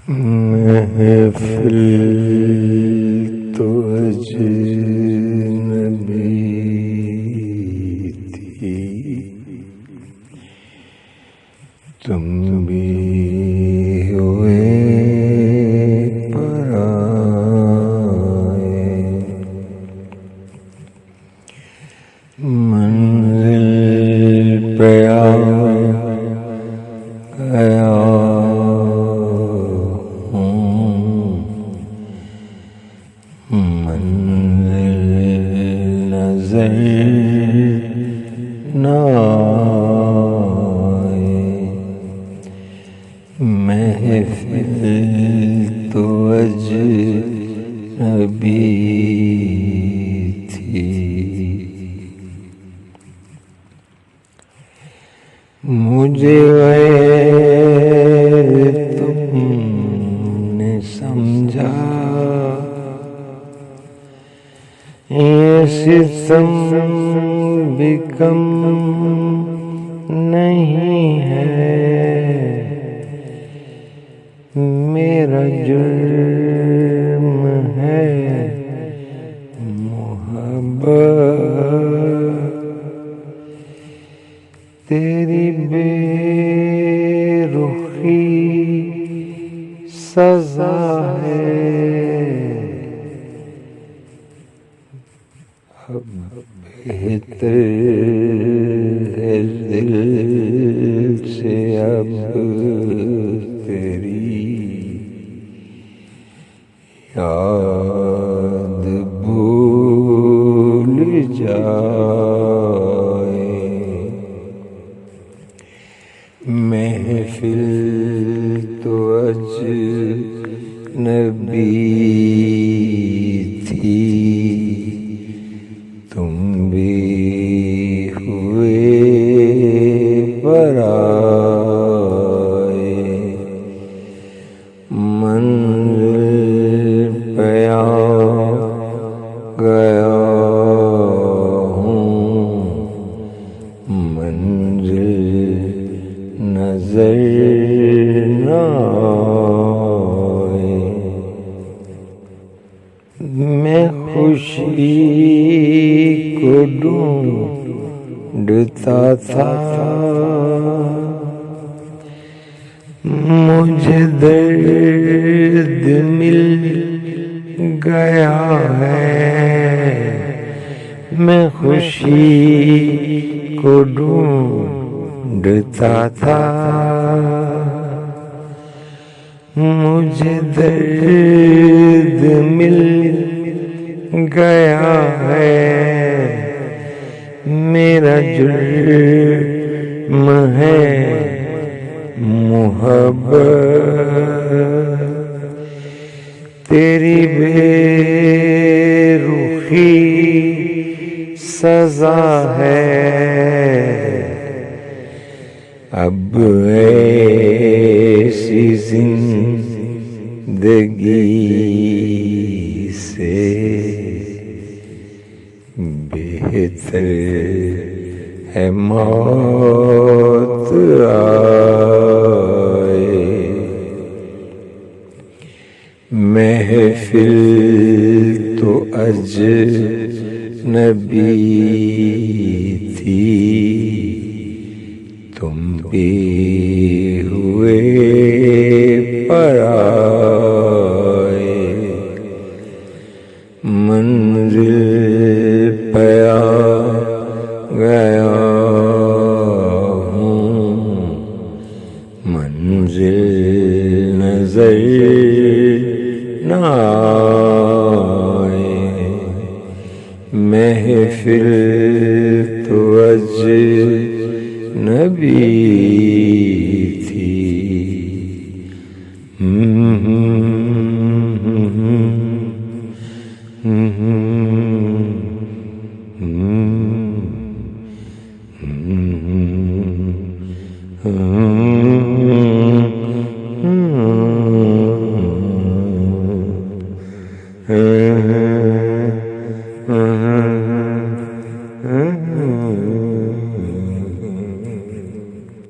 محفل تو اجنبی تھی، تم بھی ہوئے پرائے، منزل پہ آ گیا نظر نہ آئے، محفل تو اجنبی تھی، مجھے غیر تم نے سمجھا، یہ ستم بھی کم نہیں ہے، میرا جرم ہے محبت، تیری بے رخی سزا ہے، اب بہتر ہے دل سے اب تیری یاد بھول جائے، محفل تو اجنبی تھی، تم بھی ہوئے پرائے، منزل پہ آ گیا ہوں، منزل نظر نہ آئے، میں خوشی کو ڈھونڈتا تھا، مجھے درد مل گیا ہے، میں خوشی کو ڈھونڈتا تھا، مجھے درد مل گیا ہے، میرا جرم ہے محبت، تیری بے رخی سزا ہے، اب ایسی زندگی سے بہتر ہے موت آئے، محفل تو اجنبی تھی، تم بھی ہوئے پرائے، منزل پہ آ گیا ہوں، منزل نظر نہ آئے، محفل تو اجنبی تھی،